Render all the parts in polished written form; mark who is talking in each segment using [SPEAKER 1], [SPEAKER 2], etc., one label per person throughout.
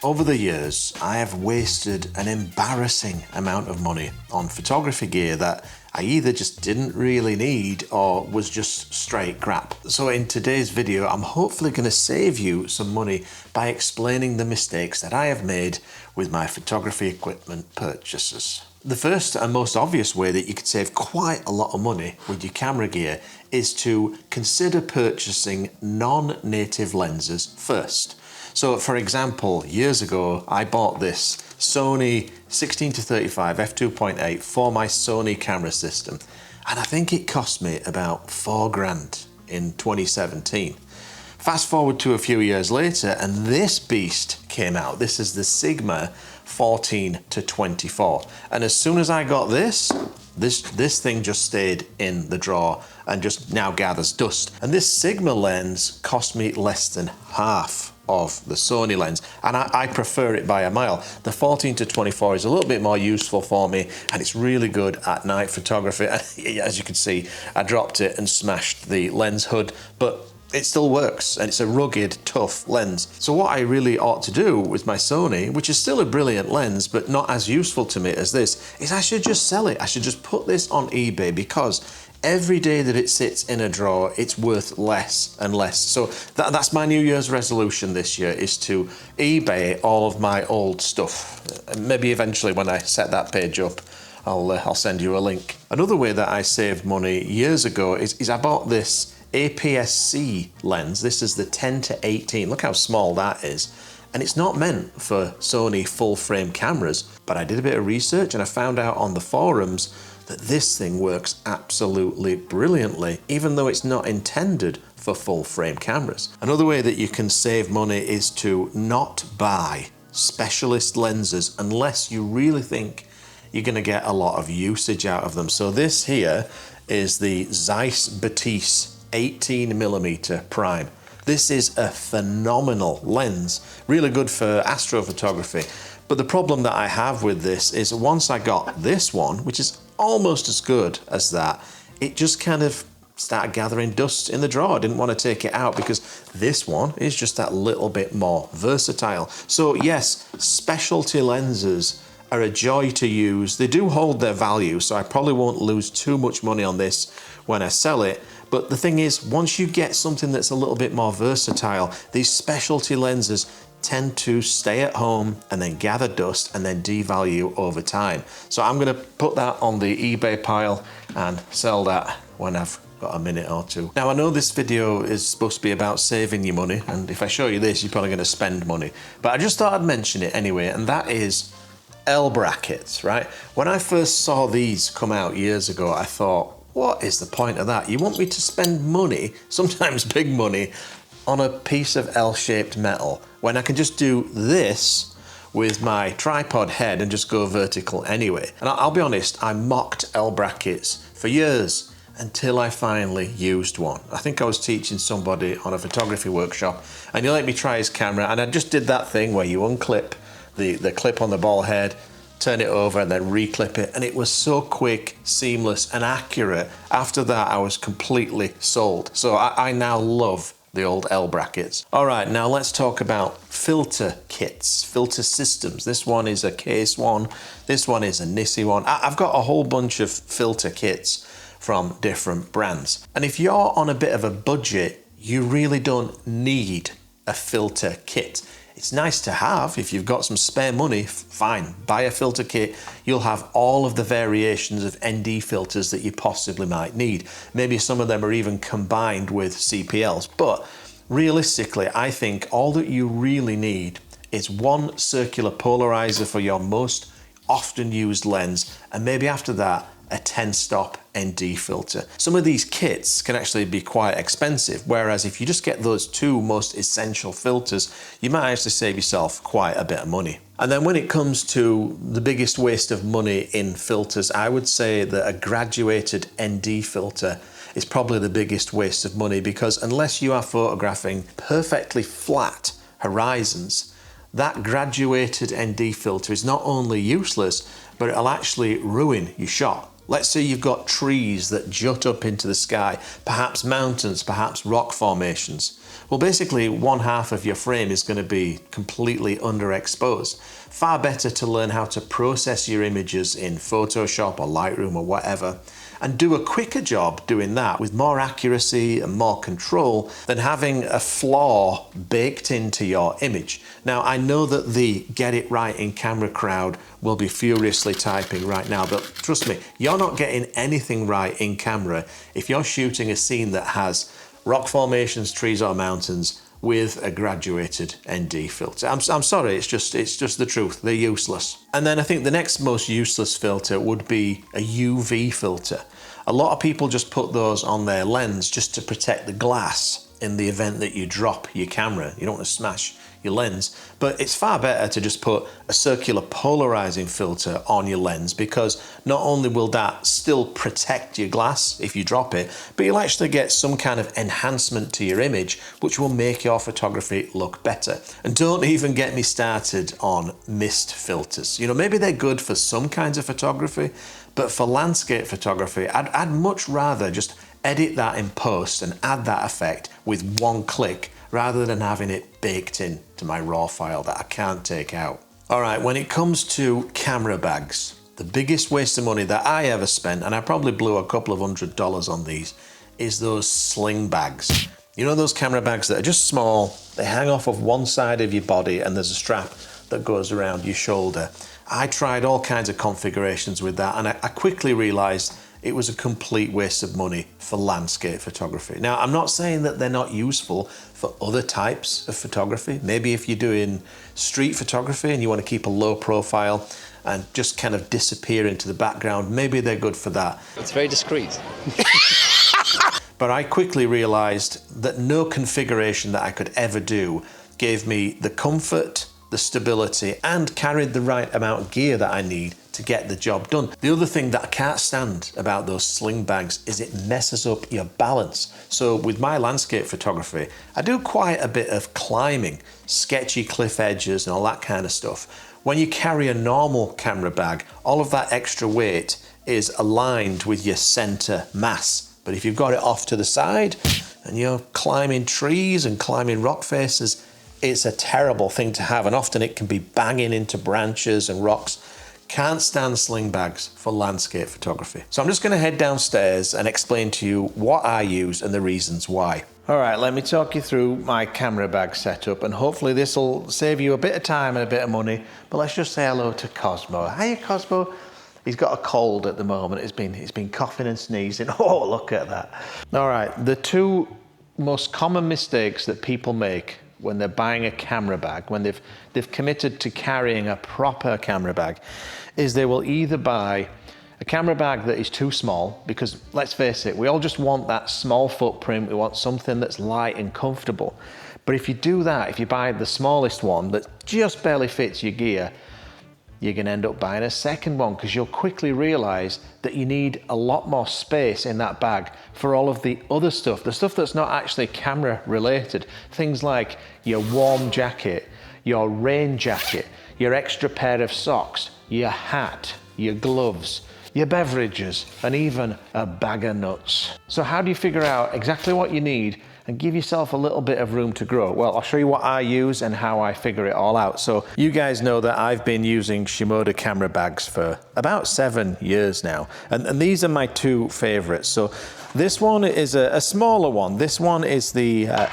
[SPEAKER 1] Over the years, I have wasted an embarrassing amount of money on photography gear that I either just didn't really need or was just straight crap. So in today's video, I'm hopefully going to save you some money by explaining the mistakes that I have made with my photography equipment purchases. The first and most obvious way that you could save quite a lot of money with your camera gear is to consider purchasing non-native lenses first. So for example, years ago, I bought this Sony 16-35 f2.8 for my Sony camera system. And I think it cost me about $4,000 in 2017. Fast forward to a few years later and this beast came out. This is the Sigma 14-24. And as soon as I got this thing just stayed in the drawer and just now gathers dust. And this Sigma lens cost me less than half of the Sony lens, and I prefer it by a mile. The 14-24 is a little bit more useful for me, and it's really good at night photography. As you can see, I dropped it and smashed the lens hood, but it still works, and it's a rugged, tough lens. So what I really ought to do with my Sony, which is still a brilliant lens, but not as useful to me as this, is I should just sell it. I should just put this on eBay, because every day that it sits in a drawer, it's worth less and less. So that's my New Year's resolution this year, is to eBay all of my old stuff. Maybe eventually when I set that page up, I'll send you a link. Another way that I saved money years ago is I bought this APS-C lens. This is the 10-18. Look how small that is. And it's not meant for Sony full frame cameras, but I did a bit of research and I found out on the forums that this thing works absolutely brilliantly, even though it's not intended for full frame cameras. Another way that you can save money is to not buy specialist lenses unless you really think you're going to get a lot of usage out of them. So this here is the Zeiss Batiste 18mm prime. This is a phenomenal lens, really good for astrophotography. But the problem that I have with this is once I got this one, which is almost as good as that, it just kind of started gathering dust in the drawer. I didn't want to take it out because this one is just that little bit more versatile. So yes, specialty lenses are a joy to use. They do hold their value, so I probably won't lose too much money on this when I sell it. But the thing is, once you get something that's a little bit more versatile, these specialty lenses tend to stay at home and then gather dust and then devalue over time. So I'm going to put that on the eBay pile and sell that when I've got a minute or two. Now I know this video is supposed to be about saving you money, and if I show you this you're probably going to spend money, but I just thought I'd mention it anyway, and that is L brackets, right? When I first saw these come out years ago, I thought, what is the point of that? You want me to spend money, sometimes big money, on a piece of L-shaped metal when I can just do this with my tripod head and just go vertical anyway? And I'll be honest, I mocked L brackets for years until I finally used one. I think I was teaching somebody on a photography workshop and he let me try his camera, and I just did that thing where you unclip the clip on the ball head, turn it over and then reclip it, and it was so quick, seamless and accurate. After that I was completely sold. So I now love the old L brackets. All right, now let's talk about filter kits, filter systems. This one is a G.A.S one, this one is a Nissi one. I've got a whole bunch of filter kits from different brands. And if you're on a bit of a budget, you really don't need a filter kit. It's nice to have. If you've got some spare money, fine, buy a filter kit. You'll have all of the variations of ND filters that you possibly might need. Maybe some of them are even combined with CPLs, but realistically, I think all that you really need is one circular polarizer for your most often used lens, and maybe after that, a 10-stop ND filter. Some of these kits can actually be quite expensive, whereas if you just get those two most essential filters, you might actually save yourself quite a bit of money. And then when it comes to the biggest waste of money in filters, I would say that a graduated ND filter is probably the biggest waste of money, because unless you are photographing perfectly flat horizons, that graduated ND filter is not only useless, but it'll actually ruin your shot. Let's say you've got trees that jut up into the sky, perhaps mountains, perhaps rock formations. Well, basically, one half of your frame is going to be completely underexposed. Far better to learn how to process your images in Photoshop or Lightroom or whatever, and do a quicker job doing that with more accuracy and more control than having a flaw baked into your image. Now, I know that the get it right in camera crowd will be furiously typing right now, but trust me, you're not getting anything right in camera if you're shooting a scene that has rock formations, trees or mountains with a graduated ND filter. I'm sorry, it's just the truth. They're useless. And then I think the next most useless filter would be a UV filter. A lot of people just put those on their lens just to protect the glass in the event that you drop your camera. You don't want to smash your lens, but it's far better to just put a circular polarizing filter on your lens, because not only will that still protect your glass if you drop it, but you'll actually get some kind of enhancement to your image, which will make your photography look better. And don't even get me started on mist filters. You know, maybe they're good for some kinds of photography, but for landscape photography, I'd much rather just edit that in post and add that effect with one click, rather than having it baked in to my raw file that I can't take out. All right, when it comes to camera bags, the biggest waste of money that I ever spent, and I probably blew a couple of $100s on these, is those sling bags. You know those camera bags that are just small, they hang off of one side of your body and there's a strap that goes around your shoulder. I tried all kinds of configurations with that, and I quickly realized it was a complete waste of money for landscape photography. Now, I'm not saying that they're not useful for other types of photography. Maybe if you're doing street photography and you want to keep a low profile and just kind of disappear into the background, maybe they're good for that.
[SPEAKER 2] It's very discreet.
[SPEAKER 1] But I quickly realized that no configuration that I could ever do gave me the comfort, the stability, and carried the right amount of gear that I need to get the job done. The other thing that I can't stand about those sling bags is it messes up your balance. So with my landscape photography, I do quite a bit of climbing, sketchy cliff edges and all that kind of stuff. When you carry a normal camera bag, all of that extra weight is aligned with your center mass. But if you've got it off to the side and you're climbing trees and climbing rock faces, it's a terrible thing to have, and often it can be banging into branches and rocks. Can't stand sling bags for landscape photography. So I'm just going to head downstairs and explain to you what I use and the reasons why. All right, let me talk you through my camera bag setup, and hopefully this will save you a bit of time and a bit of money. But let's just say hello to Cosmo. Hiya, Cosmo. He's got a cold at the moment. He's been coughing and sneezing. Oh, look at that. All right, the two most common mistakes that people make when they're buying a camera bag, when they've committed to carrying a proper camera bag, is they will either buy a camera bag that is too small, because let's face it, we all just want that small footprint, we want something that's light and comfortable. But if you do that, if you buy the smallest one that just barely fits your gear, you're going to end up buying a second one, because you'll quickly realize that you need a lot more space in that bag for all of the other stuff, the stuff that's not actually camera related. Things like your warm jacket, your rain jacket, your extra pair of socks, your hat, your gloves, your beverages, and even a bag of nuts. So how do you figure out exactly what you need and give yourself a little bit of room to grow? Well, I'll show you what I use and how I figure it all out. So you guys know that I've been using Shimoda camera bags for about 7 years now. And these are my two favorites. So this one is a smaller one. This one is the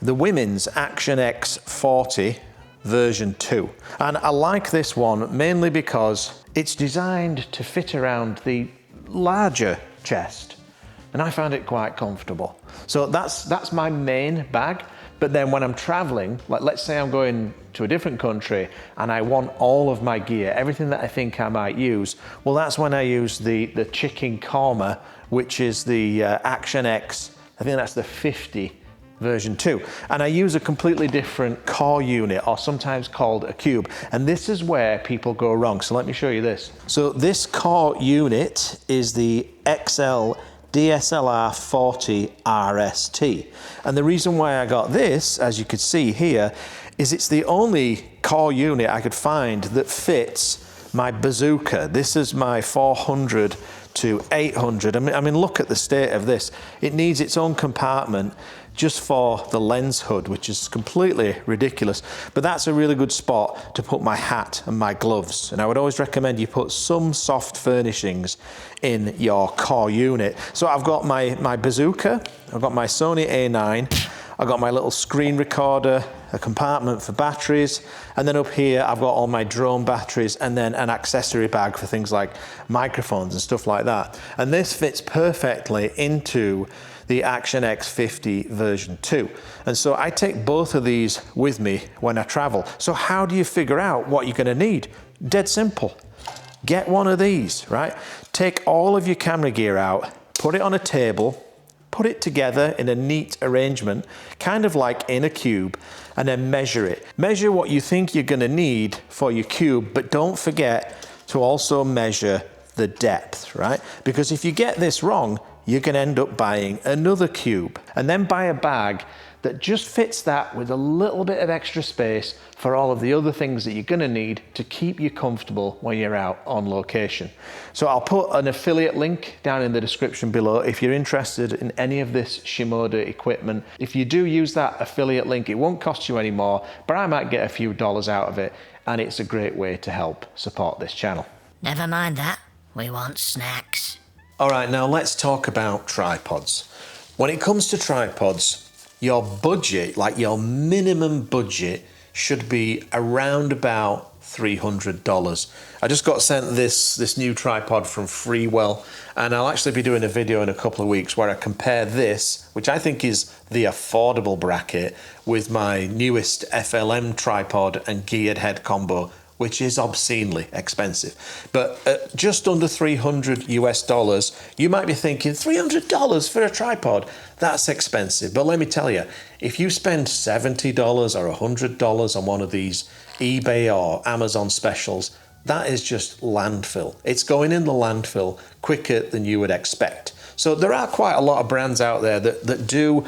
[SPEAKER 1] women's Action X 40 version 2. And I like this one mainly because it's designed to fit around the larger chest, and I found it quite comfortable. So that's my main bag. But then when I'm traveling, like let's say I'm going to a different country and I want all of my gear, everything that I think I might use, well, that's when I use the Chicken Korma, which is the Action X, I think that's the 50 version 2. And I use a completely different core unit, or sometimes called a cube. And this is where people go wrong. So let me show you this. So this core unit is the XL DSLR 40 RST. And the reason why I got this, as you could see here, is it's the only core unit I could find that fits my bazooka. This is my 400 to 800. I mean, look at the state of this. It needs its own compartment just for the lens hood, which is completely ridiculous. But that's a really good spot to put my hat and my gloves. And I would always recommend you put some soft furnishings in your core unit. So I've got my bazooka, I've got my Sony A9, I've got my little screen recorder, a compartment for batteries, and then up here I've got all my drone batteries and then an accessory bag for things like microphones and stuff like that. And this fits perfectly into the Action X50 version 2. And so I take both of these with me when I travel. So how do you figure out what you're gonna need? Dead simple. Get one of these, right? Take all of your camera gear out, put it on a table, put it together in a neat arrangement, kind of like in a cube, and then measure it. Measure what you think you're gonna need for your cube, but don't forget to also measure the depth, right? Because if you get this wrong, you're gonna end up buying another cube, and then buy a bag that just fits that with a little bit of extra space for all of the other things that you're gonna need to keep you comfortable when you're out on location. So I'll put an affiliate link down in the description below if you're interested in any of this Shimoda equipment. If you do use that affiliate link, it won't cost you any more, but I might get a few dollars out of it, and it's a great way to help support this channel.
[SPEAKER 2] Never mind that, we want snacks.
[SPEAKER 1] All right, now let's talk about tripods. When it comes to tripods, your budget, like your minimum budget, should be around about $300. I just got sent this new tripod from Freewell, and I'll actually be doing a video in a couple of weeks where I compare this, which I think is the affordable bracket, with my newest FLM tripod and geared head combo, which is obscenely expensive. But at just under $300 US, you might be thinking, $300 for a tripod? That's expensive. But let me tell you, if you spend $70 or $100 on one of these eBay or Amazon specials, that is just landfill. It's going in the landfill quicker than you would expect. So there are quite a lot of brands out there that do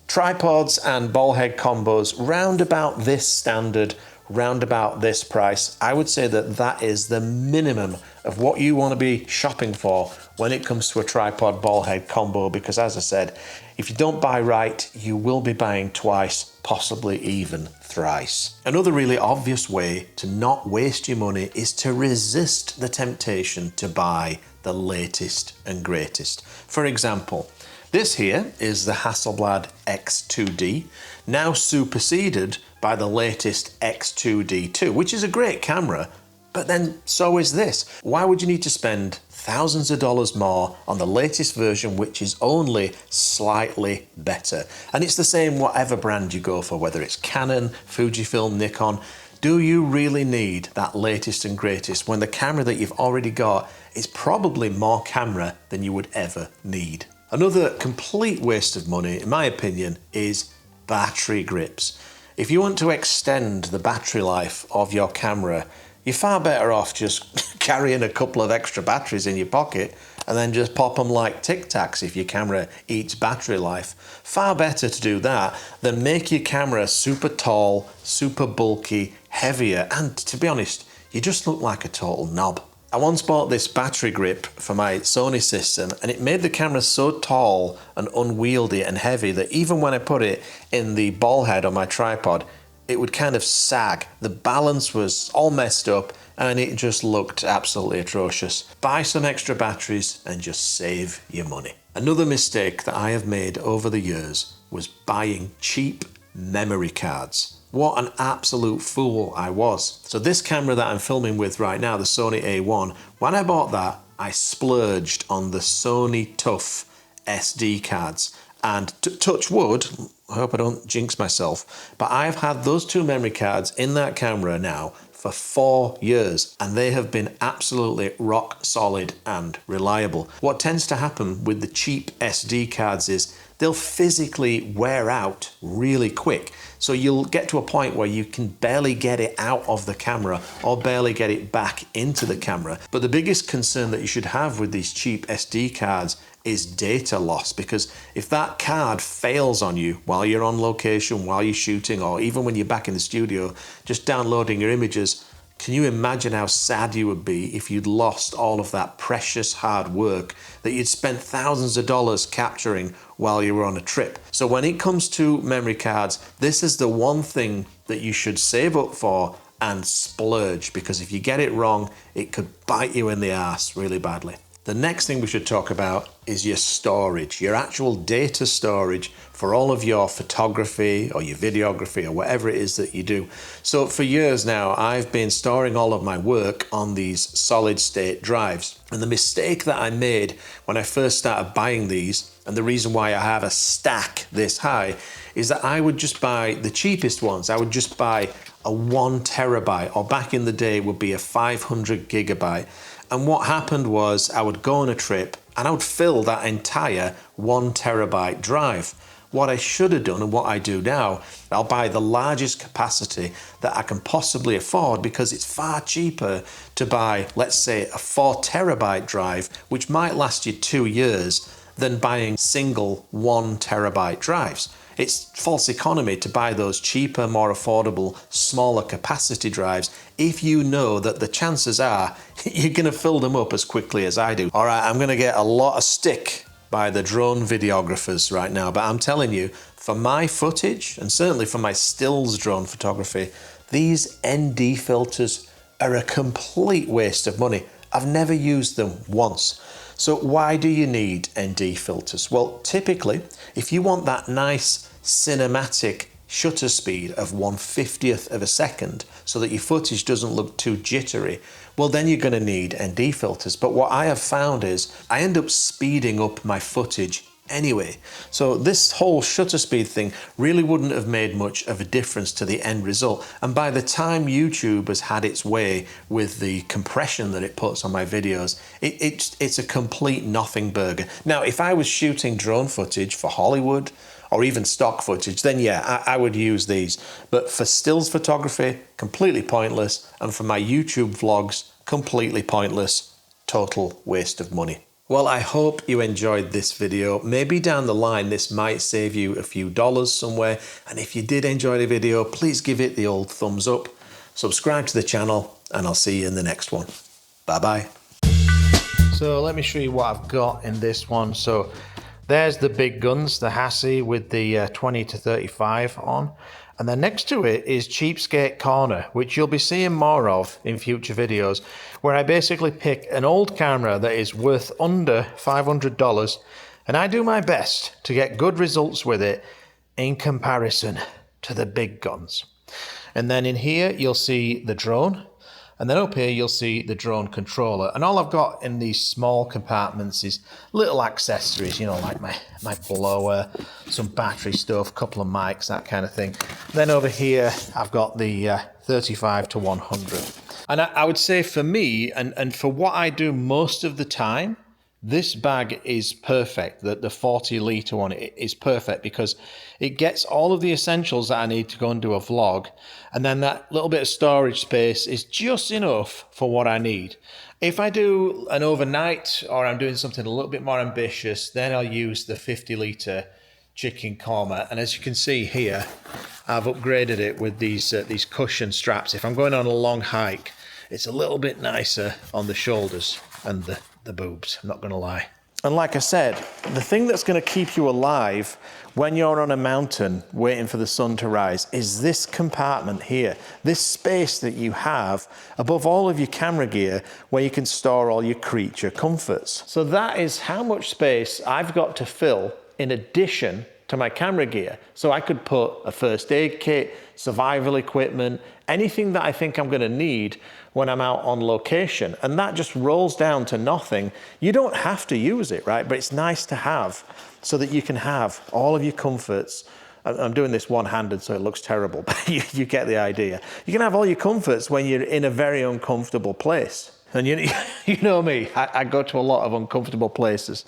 [SPEAKER 1] tripods and ball head combos round about this standard, round about this price. I would say that that is the minimum of what you want to be shopping for when it comes to a tripod ball head combo, because as I said, if you don't buy right, you will be buying twice, possibly even thrice. Another really obvious way to not waste your money is to resist the temptation to buy the latest and greatest. For example, this here is the Hasselblad X2D, now superseded by the latest X2D2, which is a great camera, but then so is this. Why would you need to spend thousands of dollars more on the latest version, which is only slightly better? And it's the same whatever brand you go for, whether it's Canon, Fujifilm, Nikon. Do you really need that latest and greatest when the camera that you've already got is probably more camera than you would ever need? Another complete waste of money, in my opinion, is battery grips. If you want to extend the battery life of your camera, you're far better off just carrying a couple of extra batteries in your pocket and then just pop them like Tic Tacs if your camera eats battery life. Far better to do that than make your camera super tall, super bulky, heavier, and to be honest, you just look like a total knob. I once bought this battery grip for my Sony system, and it made the camera so tall and unwieldy and heavy that even when I put it in the ball head on my tripod, it would kind of sag. The balance was all messed up and it just looked absolutely atrocious. Buy some extra batteries and just save your money. Another mistake that I have made over the years was buying cheap memory cards. What an absolute fool I was. So this camera that I'm filming with right now, the Sony A1, when I bought that, I splurged on the Sony Tough SD cards. And touch wood, I hope I don't jinx myself, but I've had those two memory cards in that camera now for 4 years, and they have been absolutely rock solid and reliable. What tends to happen with the cheap SD cards is they'll physically wear out really quick. So you'll get to a point where you can barely get it out of the camera or barely get it back into the camera. But the biggest concern that you should have with these cheap SD cards is data loss, because if that card fails on you while you're on location, while you're shooting, or even when you're back in the studio, just downloading your images Can you imagine how sad you would be if you'd lost all of that precious hard work that you'd spent thousands of dollars capturing while you were on a trip? So when it comes to memory cards, this is the one thing that you should save up for and splurge, because if you get it wrong, it could bite you in the ass really badly. The next thing we should talk about is your storage, your actual data storage for all of your photography or your videography or whatever it is that you do. So for years now, I've been storing all of my work on these solid state drives. And the mistake that I made when I first started buying these, and the reason why I have a stack this high, is that I would just buy the cheapest ones. I would just buy a 1 terabyte, or back in the day would be a 500 gigabyte. And what happened was I would go on a trip and I would fill that entire 1 terabyte drive. What I should have done and what I do now, I'll buy the largest capacity that I can possibly afford, because it's far cheaper to buy, let's say, a 4 terabyte drive, which might last you 2 years, than buying single 1 terabyte drives. It's false economy to buy those cheaper, more affordable, smaller capacity drives if you know that the chances are you're going to fill them up as quickly as I do. All right, I'm going to get a lot of stick by the drone videographers right now, but I'm telling you, for my footage, and certainly for my stills drone photography, these ND filters are a complete waste of money. I've never used them once. So why do you need ND filters? Well, typically, if you want that nice cinematic shutter speed of 1/50th of a second so that your footage doesn't look too jittery, well, then you're going to need ND filters. But what I have found is I end up speeding up my footage anyway. So this whole shutter speed thing really wouldn't have made much of a difference to the end result. And by the time YouTube has had its way with the compression that it puts on my videos, it's a complete nothing burger. Now, if I was shooting drone footage for Hollywood or even stock footage, then yeah, I would use these. But for stills photography, completely pointless. And for my YouTube vlogs, completely pointless. Total waste of money. Well, I hope you enjoyed this video. Maybe down the line, this might save you a few dollars somewhere. And if you did enjoy the video, please give it the old thumbs up, subscribe to the channel, and I'll see you in the next one. Bye-bye. So let me show you what I've got in this one. So there's the big guns, the Hassi with the 20 to 35 on. And then next to it is Cheapskate Corner, which you'll be seeing more of in future videos, where I basically pick an old camera that is worth under $500 and I do my best to get good results with it in comparison to the big guns. And then in here, you'll see the drone. And then up here, you'll see the drone controller. And all I've got in these small compartments is little accessories, you know, like my blower, some battery stuff, a couple of mics, that kind of thing. Then over here, I've got the 35 to 100. And I would say for me, and for what I do most of the time, this bag is perfect. The 40 litre one is perfect because it gets all of the essentials that I need to go and do a vlog. And then that little bit of storage space is just enough for what I need. If I do an overnight or I'm doing something a little bit more ambitious, then I'll use the 50 litre chicken korma. And as you can see here, I've upgraded it with these cushion straps. If I'm going on a long hike, it's a little bit nicer on the shoulders and the boobs, I'm not going to lie. And like I said, the thing that's going to keep you alive when you're on a mountain waiting for the sun to rise is this compartment here, this space that you have above all of your camera gear where you can store all your creature comforts. So that is how much space I've got to fill in addition to my camera gear. So I could put a first aid kit, survival equipment, anything that I think I'm going to need when I'm out on location. And that just rolls down to nothing. You don't have to use it, right? But it's nice to have so that you can have all of your comforts. I'm doing this one-handed, so it looks terrible, but you get the idea. You can have all your comforts when you're in a very uncomfortable place. And you know me, I go to a lot of uncomfortable places.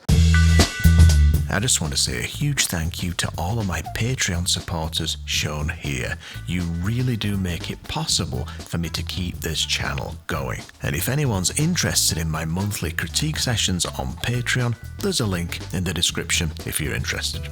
[SPEAKER 3] I just want to say a huge thank you to all of my Patreon supporters shown here. You really do make it possible for me to keep this channel going. And if anyone's interested in my monthly critique sessions on Patreon, there's a link in the description if you're interested.